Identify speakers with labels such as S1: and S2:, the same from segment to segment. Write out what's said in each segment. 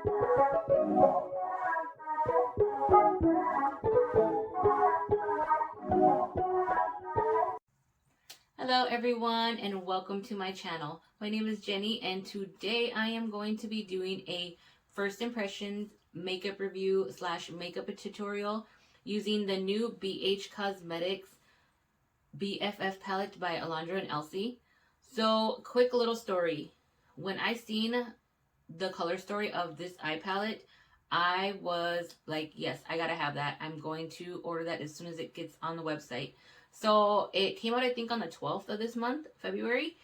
S1: Hello everyone and welcome to my channel. My name is Jenny and today I am going to be doing a first impressions makeup review slash makeup tutorial using the new BH Cosmetics BFF palette by Alondra and Elsy. So quick little story. When I seen the color story of this eye palette, I was like, yes, I gotta have that. I'm going to order that as soon as it gets on the website. So it came out, I think, on the 12th of this month, February.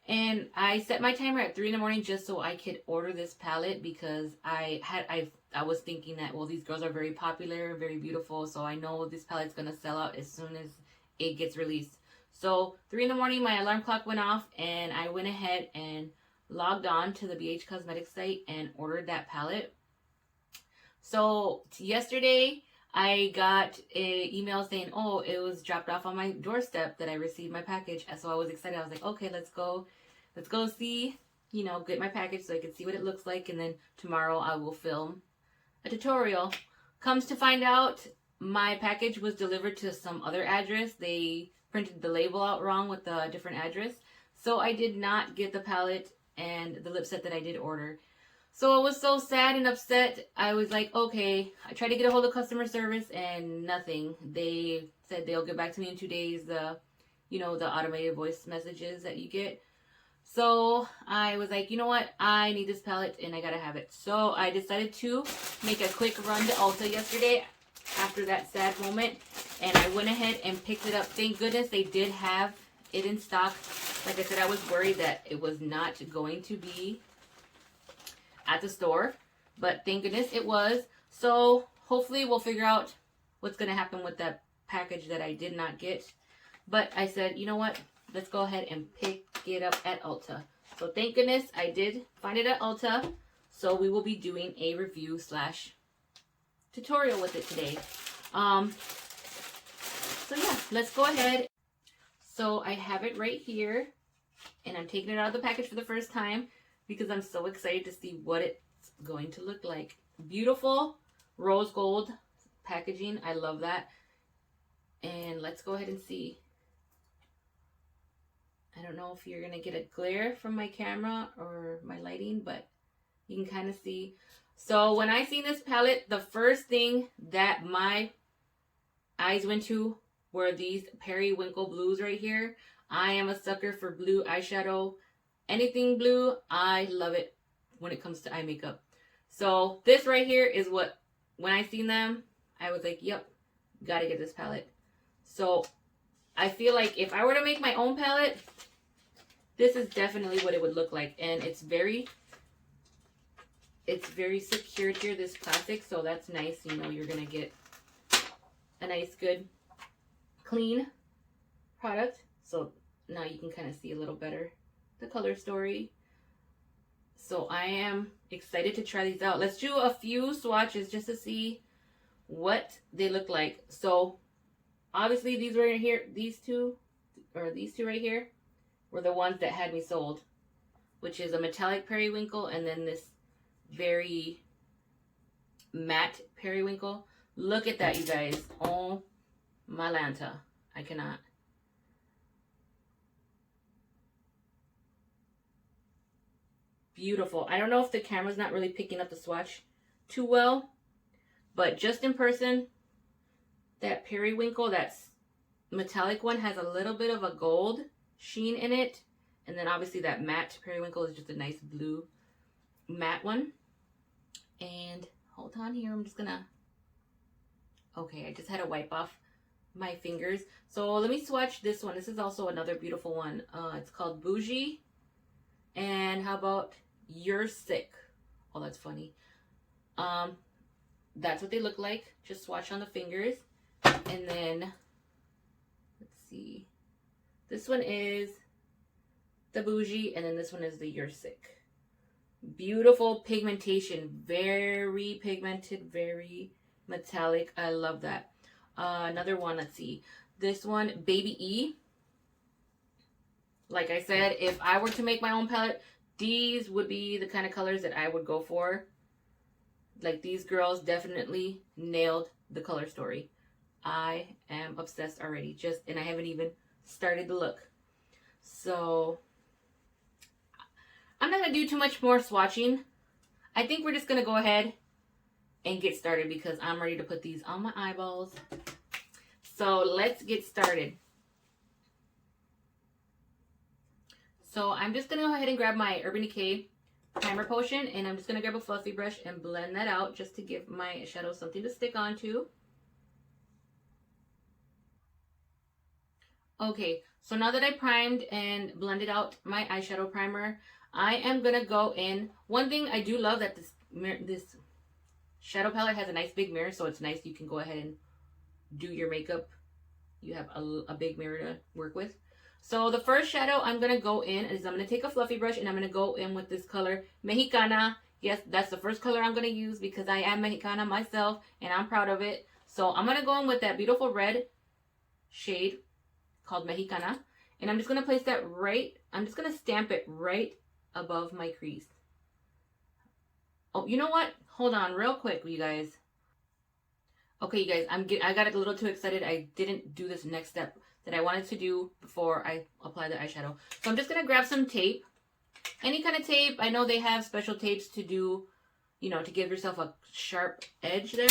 S1: And I set my timer at 3 in the morning just so I could order this palette because I was thinking that, well, these girls are very popular, very beautiful. So I know this palette's going to sell out as soon as it gets released. So 3 in the morning, my alarm clock went off and I went ahead and logged on to the BH Cosmetics site and ordered that palette. So yesterday, I got an email saying, oh, it was dropped off on my doorstep that I received my package. And so I was excited. I was like, okay, let's go see, get my package so I can see what it looks like. And then tomorrow I will film a tutorial. Comes to find out, my package was delivered to some other address. They printed the label out wrong with a different address. So I did not get the palette and the lip set that I did order. So I was so sad and upset. I was like, okay, I tried to get a hold of customer service and nothing. They said they'll get back to me in 2 days, the automated voice messages that you get. So I was like, you know what? I need this palette and I gotta have it. So I decided to make a quick run to Ulta yesterday after that sad moment. And I went ahead and picked it up. Thank goodness they did have it in stock. Like I said, I was worried that it was not going to be at the store, but thank goodness it was. So hopefully we'll figure out what's going to happen with that package that I did not get. But I said, you know what? Let's go ahead and pick it up at Ulta. So thank goodness I did find it at Ulta. So we will be doing a review slash tutorial with it today. So yeah, let's go ahead. So I have it right here and I'm taking it out of the package for the first time because I'm so excited to see what it's going to look like. Beautiful rose gold packaging. I love that. And let's go ahead and see. I don't know if you're going to get a glare from my camera or my lighting, but you can kind of see. So when I seen this palette, the first thing that my eyes went to were these periwinkle blues right here. I am a sucker for blue eyeshadow. Anything blue, I love it when it comes to eye makeup. So this right here is what, when I seen them, I was like, yep, gotta get this palette. So I feel like if I were to make my own palette, this is definitely what it would look like. And it's very secured here, this plastic, so that's nice. You're gonna get a nice, good, clean product. So now you can kind of see a little better the color story. So I am excited to try these out. Let's do a few swatches just to see what they look like. So obviously these were in here, these two right here were the ones that had me sold, which is a metallic periwinkle and then this very matte periwinkle. Look at that, you guys. Oh my Lanta. I cannot. Beautiful. I don't know if the camera's not really picking up the swatch too well, but just in person, that periwinkle, that metallic one, has a little bit of a gold sheen in it. And then obviously that matte periwinkle is just a nice blue matte one. And hold on here, I'm just gonna, okay, I just had to wipe off my fingers. So let me swatch this one. This is also another beautiful one. It's called Boujee. And how about You're Sick? Oh, that's funny. That's what they look like. Just swatch on the fingers. And then, let's see. This one is the Boujee, and then this one is the You're Sick. Beautiful pigmentation. Very pigmented, very metallic. I love that. Another one, let's see. This one, Baby E. Like I said, if I were to make my own palette, these would be the kind of colors that I would go for. Like, these girls definitely nailed the color story. I am obsessed already. And I haven't even started the look. So I'm not going to do too much more swatching. I think we're just going to go ahead and get started because I'm ready to put these on my eyeballs. So let's get started. So I'm just going to go ahead and grab my Urban Decay primer potion, and I'm just going to grab a fluffy brush and blend that out just to give my shadow something to stick onto. Okay, so now that I primed and blended out my eyeshadow primer, I am going to go in. One thing I do love that this shadow palette has a nice big mirror, so it's nice you can go ahead and do your makeup. You have a big mirror to work with. So the first shadow I'm going to go in is I'm going to take a fluffy brush and I'm going to go in with this color, Mexicana. Yes, that's the first color I'm going to use because I am Mexicana myself and I'm proud of it. So I'm going to go in with that beautiful red shade called Mexicana. And I'm just going to place that I'm just going to stamp it right above my crease. Oh, you know what? Hold on real quick, you guys. Okay, you guys, I got a little too excited. I didn't do this next step that I wanted to do before I apply the eyeshadow. So I'm just going to grab some tape. Any kind of tape. I know they have special tapes to do, to give yourself a sharp edge there.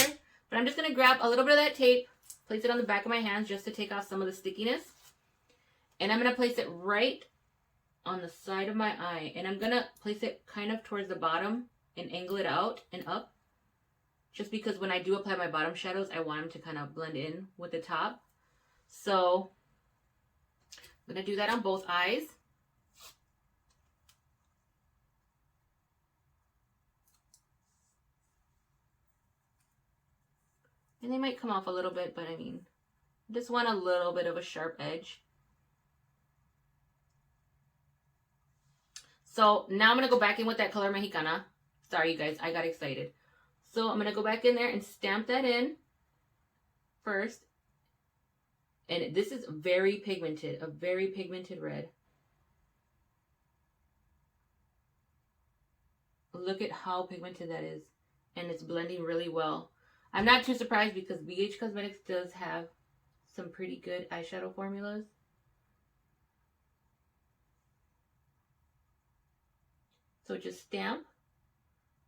S1: But I'm just going to grab a little bit of that tape, place it on the back of my hands just to take off some of the stickiness. And I'm going to place it right on the side of my eye. And I'm going to place it kind of towards the bottom and angle it out and up. Just because when I do apply my bottom shadows, I want them to kind of blend in with the top. So I'm going to do that on both eyes. And they might come off a little bit, but I mean, just want a little bit of a sharp edge. So now I'm going to go back in with that color Mexicana. Sorry, you guys, I got excited. So I'm going to go back in there and stamp that in first. And this is very pigmented, a very pigmented red. Look at how pigmented that is. And it's blending really well. I'm not too surprised because BH Cosmetics does have some pretty good eyeshadow formulas. So just stamp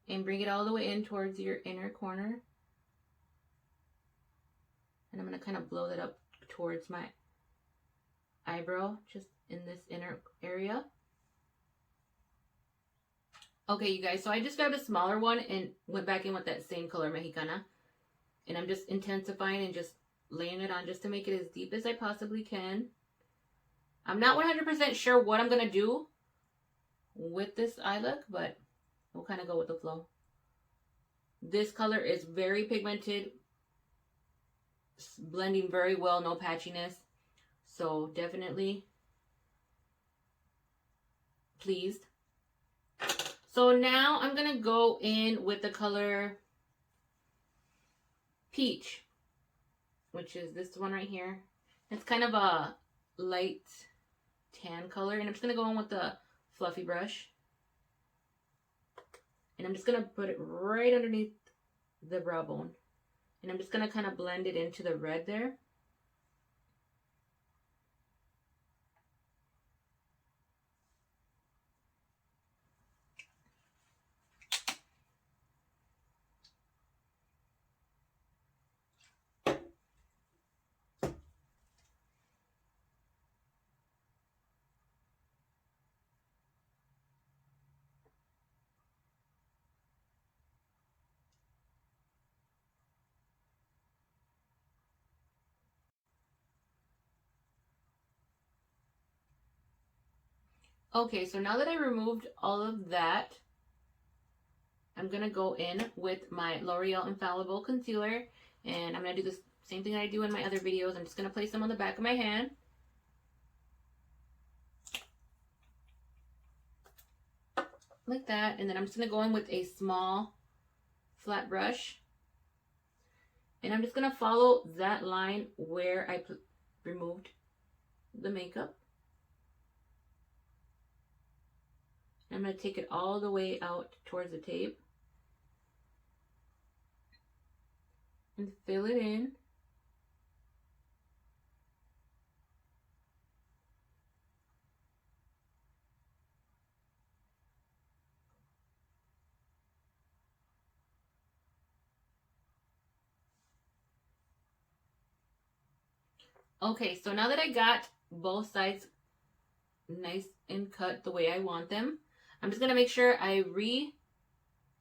S1: and bring it all the way in towards your inner corner. And I'm going to kind of blow that up towards my eyebrow, just in this inner area. Okay, you guys, so I just grabbed a smaller one and went back in with that same color, Mexicana. And I'm just intensifying and just laying it on just to make it as deep as I possibly can. I'm not 100% sure what I'm going to do with this eye look, but we'll kind of go with the flow. This color is very pigmented, blending very well, no patchiness. So definitely pleased. So now I'm going to go in with the color Peach, which is this one right here. It's kind of a light tan color. And I'm just going to go in with the fluffy brush. And I'm just going to put it right underneath the brow bone. And I'm just going to kind of blend it into the red there. Okay, so now that I removed all of that, I'm going to go in with my L'Oreal Infallible Concealer. And I'm going to do the same thing I do in my other videos. I'm just going to place them on the back of my hand. Like that. And then I'm just going to go in with a small flat brush. And I'm just going to follow that line where I removed the makeup. I'm going to take it all the way out towards the tape. and fill it in. Okay, so now that I got both sides nice and cut the way I want them, I'm just gonna make sure I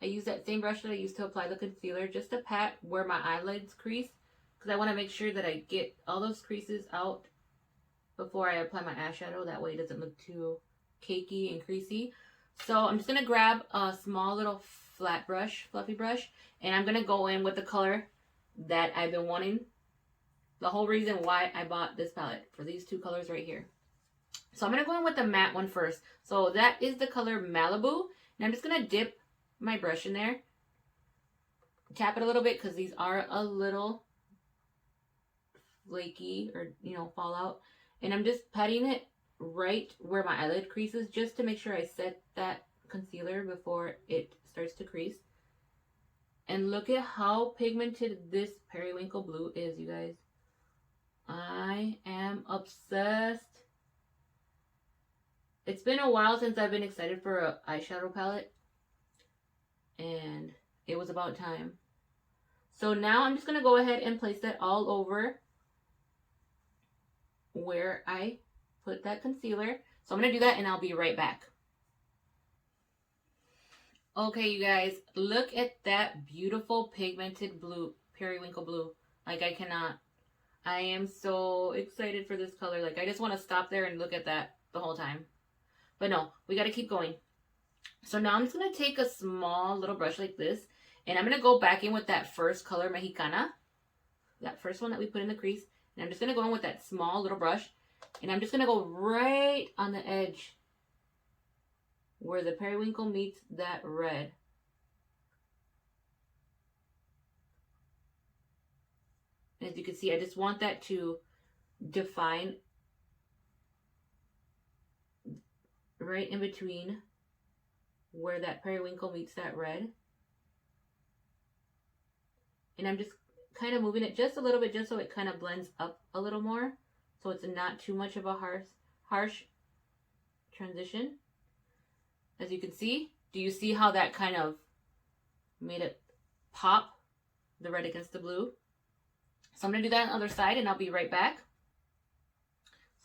S1: use that same brush that I used to apply the concealer just to pat where my eyelids crease, because I want to make sure that I get all those creases out before I apply my eyeshadow. That way it doesn't look too cakey and creasy. So I'm just gonna grab a small little flat brush, fluffy brush, and I'm gonna go in with the color that I've been wanting. The whole reason why I bought this palette, for these two colors right here. So I'm going to go in with the matte one first. So that is the color Malibu. And I'm just going to dip my brush in there. Tap it a little bit because these are a little flaky or, fall out. And I'm just patting it right where my eyelid creases just to make sure I set that concealer before it starts to crease. And look at how pigmented this periwinkle blue is, you guys. I am obsessed. It's been a while since I've been excited for an eyeshadow palette, and it was about time. So now I'm just going to go ahead and place that all over where I put that concealer. So I'm going to do that and I'll be right back. Okay, you guys, look at that beautiful pigmented blue, periwinkle blue. Like, I am so excited for this color. Like, I just want to stop there and look at that the whole time. But no, we got to keep going. So now I'm just going to take a small little brush like this. And I'm going to go back in with that first color, Mexicana. That first one that we put in the crease. And I'm just going to go in with that small little brush. And I'm just going to go right on the edge where the periwinkle meets that red. And as you can see, I just want that to define right in between where that periwinkle meets that red. And I'm just kind of moving it just a little bit just so it kind of blends up a little more. So it's not too much of a harsh transition. As you can see, do you see how that kind of made it pop, the red against the blue? So I'm going to do that on the other side and I'll be right back.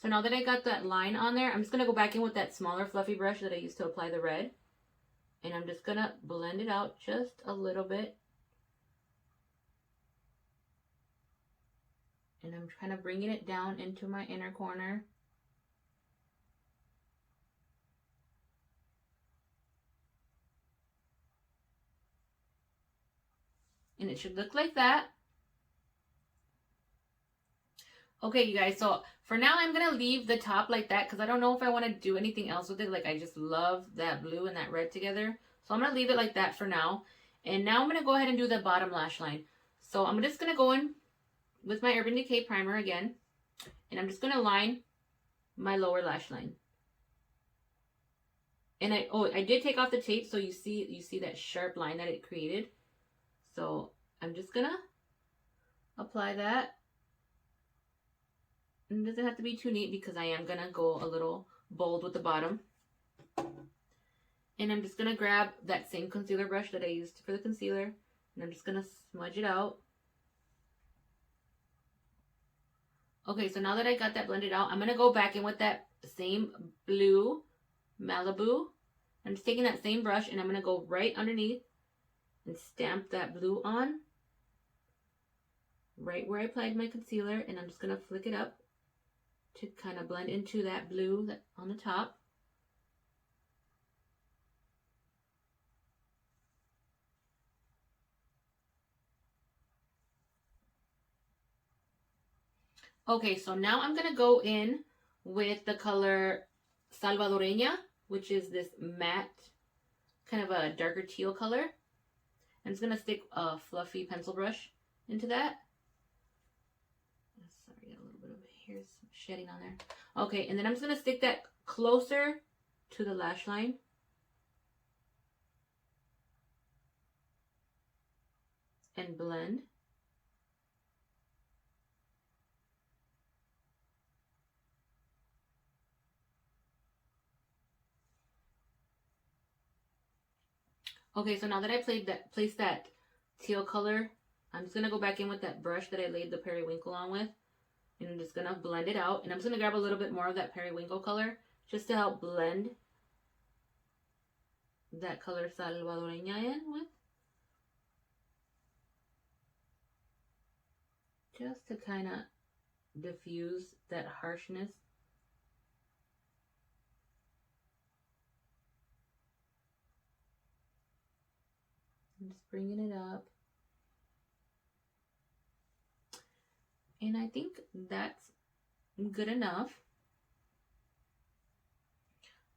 S1: So now that I got that line on there, I'm just going to go back in with that smaller fluffy brush that I used to apply the red. And I'm just going to blend it out just a little bit. And I'm kind of bringing it down into my inner corner. And it should look like that. Okay, you guys, so for now I'm going to leave the top like that because I don't know if I want to do anything else with it. Like, I just love that blue and that red together. So I'm going to leave it like that for now. And now I'm going to go ahead and do the bottom lash line. So I'm just going to go in with my Urban Decay primer again. And I'm just going to line my lower lash line. And I did take off the tape so you see that sharp line that it created. So I'm just going to apply that. And it doesn't have to be too neat because I am going to go a little bold with the bottom. And I'm just going to grab that same concealer brush that I used for the concealer. And I'm just going to smudge it out. Okay, so now that I got that blended out, I'm going to go back in with that same blue Malibu. I'm just taking that same brush and I'm going to go right underneath and stamp that blue on. Right where I applied my concealer. And I'm just going to flick it up to kind of blend into that blue on the top. Okay, so now I'm going to go in with the color Salvadoreña, which is this matte, kind of a darker teal color. I'm just going to stick a fluffy pencil brush into that. Sorry, got a little bit of hair shedding on there. Okay, and then I'm just going to stick that closer to the lash line. And blend. Okay, so now that I placed that teal color, I'm just going to go back in with that brush that I laid the periwinkle on with. And I'm just going to blend it out. And I'm just going to grab a little bit more of that periwinkle color just to help blend that color salvadoreña in with. Just to kind of diffuse that harshness. I'm just bringing it up. And I think that's good enough.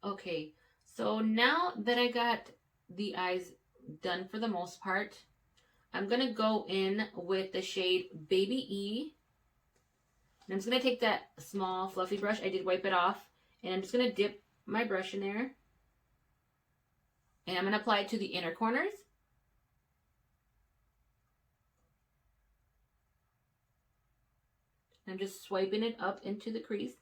S1: Okay, so now that I got the eyes done for the most part, I'm going to go in with the shade Baby E. And I'm just going to take that small fluffy brush. I did wipe it off. And I'm just going to dip my brush in there. And I'm going to apply it to the inner corners. I'm just swiping it up into the crease.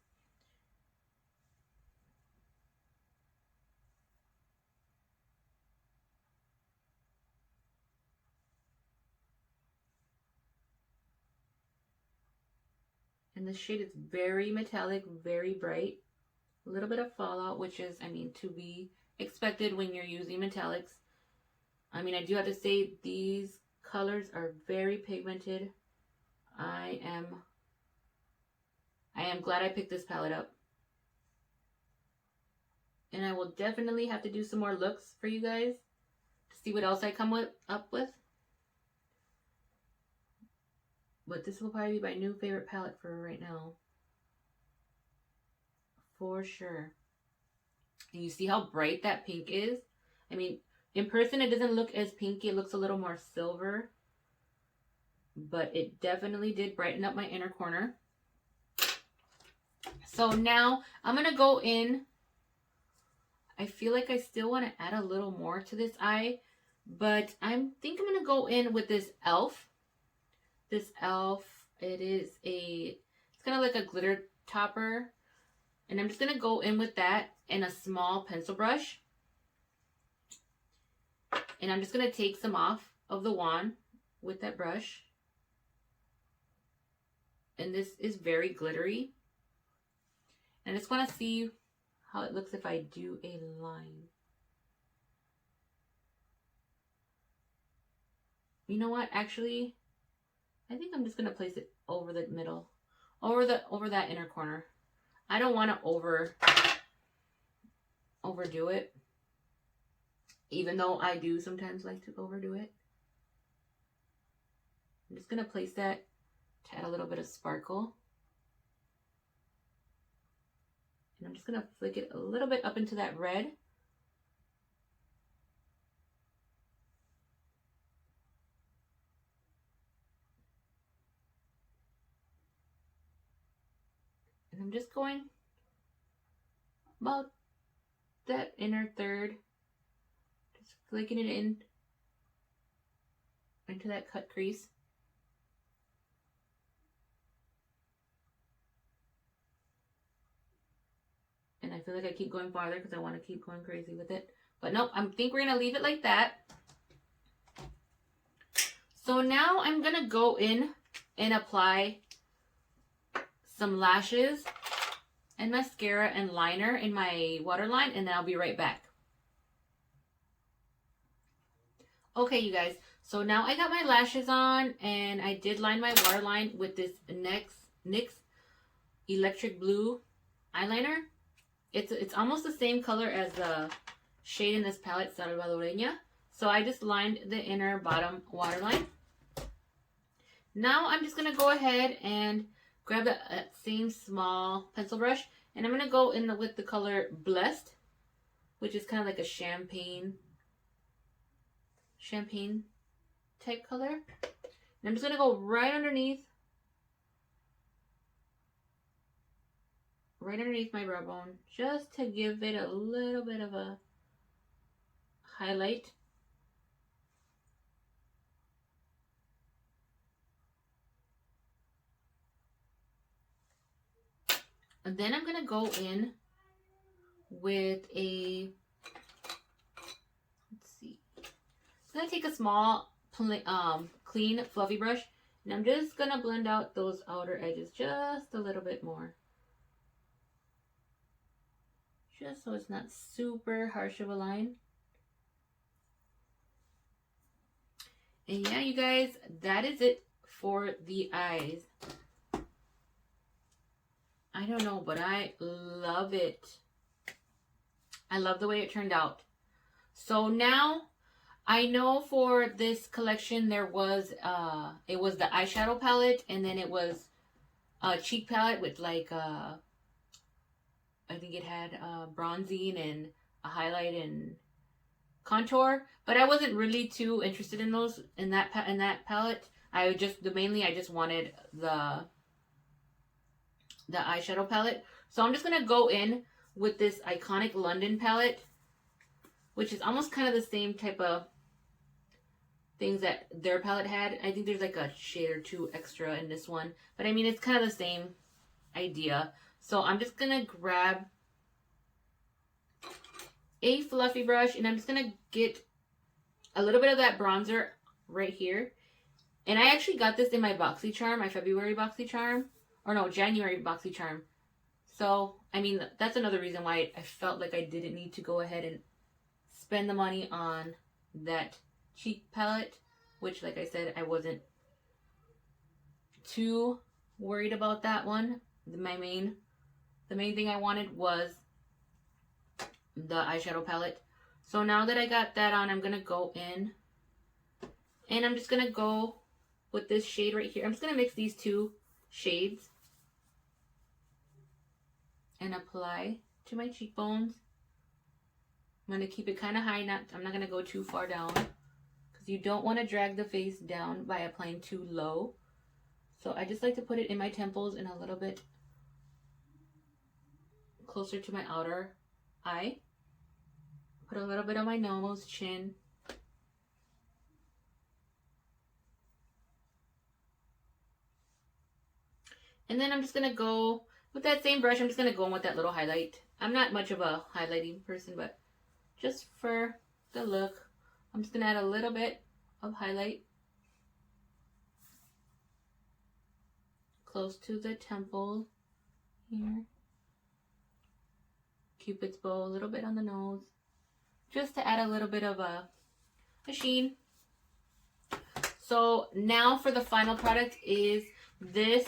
S1: And the shade is very metallic, very bright. A little bit of fallout, which is, I mean, to be expected when you're using metallics. I mean, I do have to say these colors are very pigmented. I am glad I picked this palette up. And I will definitely have to do some more looks for you guys to see what else I come up with. But this will probably be my new favorite palette for right now. For sure. And you see how bright that pink is? I mean, in person it doesn't look as pinky. It looks a little more silver. But it definitely did brighten up my inner corner. So now I'm going to go in. I feel like I still want to add a little more to this eye. But I think I'm going to go in with this e.l.f. This e.l.f. It's kind of like a glitter topper. And I'm just going to go in with that in a small pencil brush. And I'm just going to take some off of the wand with that brush. And this is very glittery. And I just want to see how it looks if I do a line. You know what? Actually, I think I'm just going to place it over the middle. Over that inner corner. I don't want to overdo it. Even though I do sometimes like to overdo it. I'm just going to place that to add a little bit of sparkle. And I'm just going to flick it a little bit up into that red. And I'm just going about that inner third. Just flicking it in into that cut crease. And I feel like I keep going farther because I want to keep going crazy with it. But nope, I think we're going to leave it like that. So now I'm going to go in and apply some lashes and mascara and liner in my waterline. And then I'll be right back. Okay, you guys. So now I got my lashes on. And I did line my waterline with this NYX Electric Blue eyeliner. It's almost the same color as the shade in this palette, Salvadoreña. So I just lined the inner bottom waterline. Now I'm just going to go ahead and grab that same small pencil brush. And I'm going to go in with the color Blessed, which is kind of like a champagne type color. And I'm just going to go right underneath my brow bone, just to give it a little bit of a highlight. And then I'm going to go in with a, let's see, I'm going to take a small, clean, fluffy brush, and I'm just going to blend out those outer edges just a little bit more. Just so it's not super harsh of a line. And yeah, you guys, that is it for the eyes. I don't know, but I love it. I love the way it turned out. So now, I know for this collection there was, it was the eyeshadow palette, and then it was a cheek palette with like, I think it had bronzing and a highlight and contour, but I wasn't really too interested in those in that palette. I just wanted the eyeshadow palette. So I'm just gonna go in with this iconic London palette, which is almost kind of the same type of things that their palette had. I think there's like a shade or two extra in this one, but I mean it's kind of the same idea. So I'm just gonna grab a fluffy brush, and I'm just gonna get a little bit of that bronzer right here. And I actually got this in my BoxyCharm, my February BoxyCharm, or no, January BoxyCharm. So I mean that's another reason why I felt like I didn't need to go ahead and spend the money on that cheek palette, which, like I said, I wasn't too worried about that one. The main thing I wanted was the eyeshadow palette. So now that I got that on, I'm gonna go in, and I'm just gonna go with this shade right here. I'm just gonna mix these two shades and apply to my cheekbones. I'm gonna keep it kind of high. I'm not gonna go too far down, because you don't want to drag the face down by applying too low. So I just like to put it in my temples and a little bit closer to my outer eye. Put a little bit on my nose, chin. And then I'm just going to go with that same brush. I'm just going to go in with that little highlight. I'm not much of a highlighting person, but just for the look, I'm just going to add a little bit of highlight close to the temple here. Cupid's bow, a little bit on the nose, just to add a little bit of a sheen. So now for the final product is this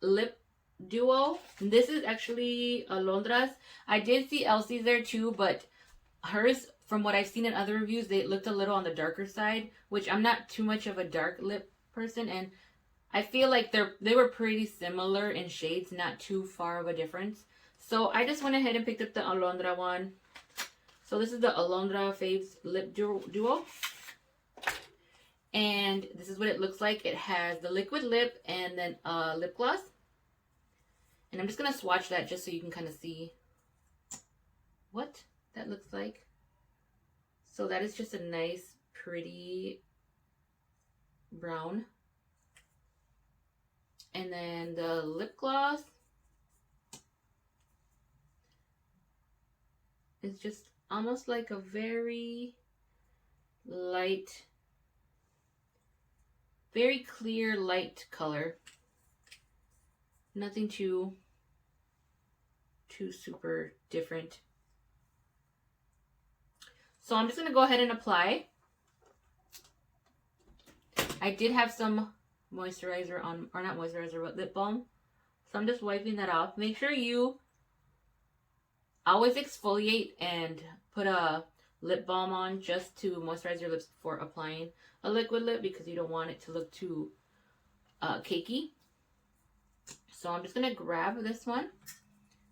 S1: lip duo. This is actually Alondra's. I did see Elsy's there too, but hers, from what I've seen in other reviews, they looked a little on the darker side, which I'm not too much of a dark lip person, and I feel like they were pretty similar in shades, not too far of a difference. So I just went ahead and picked up the Alondra one. So this is the Alundra Faves Lip Duo. And this is what it looks like. It has the liquid lip and then lip gloss. And I'm just going to swatch that just so you can kind of see what that looks like. So that is just a nice, pretty brown. And then the lip gloss is just almost like a very light, very clear light color. Nothing too super different. So I'm just going to go ahead and apply. I did have some moisturizer on, or not moisturizer, but lip balm. So I'm just wiping that off. Make sure you always exfoliate and put a lip balm on just to moisturize your lips before applying a liquid lip, because you don't want it to look too cakey. So I'm just going to grab this one,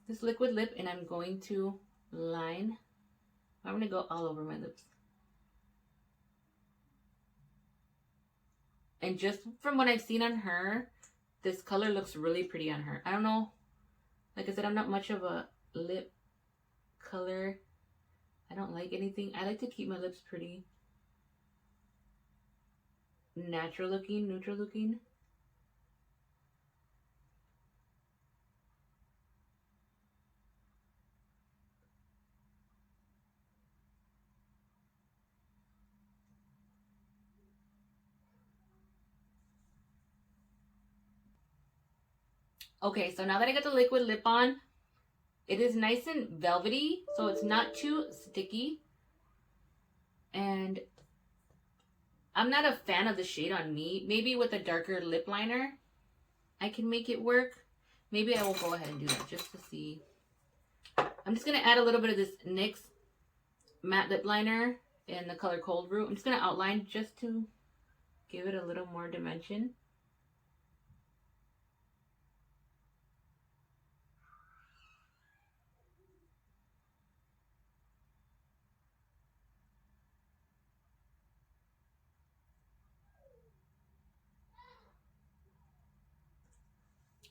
S1: this liquid lip, and I'm going to line. I'm going to go all over my lips. And just from what I've seen on her, this color looks really pretty on her. I don't know. Like I said, I'm not much of a lip color. I don't like anything. I like to keep my lips pretty natural looking, neutral looking. Okay, so now that I got the liquid lip on, it is nice and velvety, so it's not too sticky. And I'm not a fan of the shade on me. Maybe with a darker lip liner, I can make it work. Maybe I will go ahead and do that just to see. I'm just going to add a little bit of this NYX matte lip liner in the color Cold Brew. I'm just going to outline just to give it a little more dimension.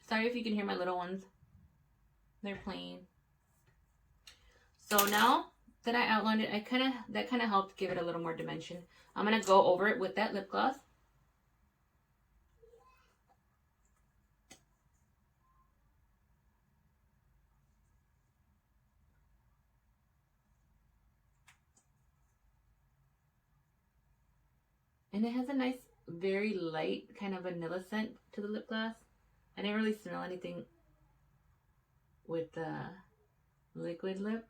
S1: Sorry if you can hear my little ones. They're playing. So now that I outlined it, that kind of helped give it a little more dimension. I'm going to go over it with that lip gloss. And it has a nice, very light kind of vanilla scent to the lip gloss. I didn't really smell anything with the liquid lip.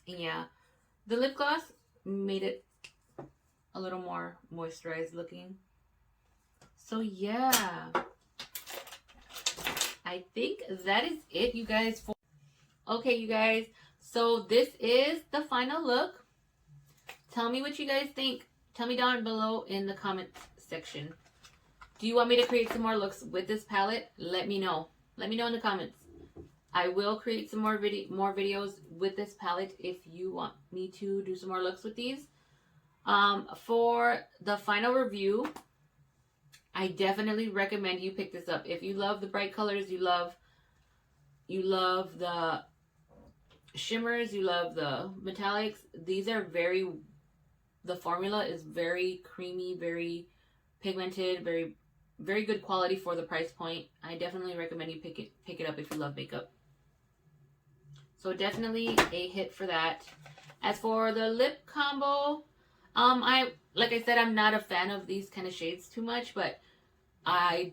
S1: Yeah, the lip gloss made it a little more moisturized looking. So yeah, I think that is it, you guys. Okay, you guys, so this is the final look. Tell me what you guys think. Tell me down below in the comment section. Do you want me to create some more looks with this palette? Let me know. Let me know in the comments. I will create some more videos with this palette if you want me to do some more looks with these. For the final review, I definitely recommend you pick this up. If you love the bright colors, you love the shimmers, you love the metallics, these are the formula is very creamy, very pigmented, very good quality for the price point. I definitely recommend you pick it up if you love makeup. So definitely a hit for that. As for the lip combo, like I said, I'm not a fan of these kind of shades too much, but I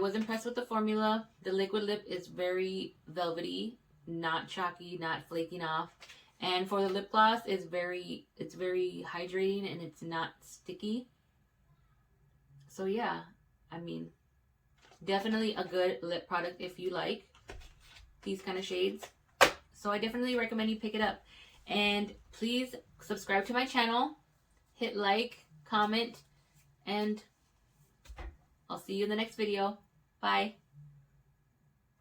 S1: was impressed with the formula. The liquid lip is very velvety, not chalky, not flaking off. And for the lip gloss, it's very hydrating and it's not sticky. So yeah, I mean, definitely a good lip product if you like these kind of shades. So I definitely recommend you pick it up. And please subscribe to my channel, hit like, comment, and I'll see you in the next video. Bye.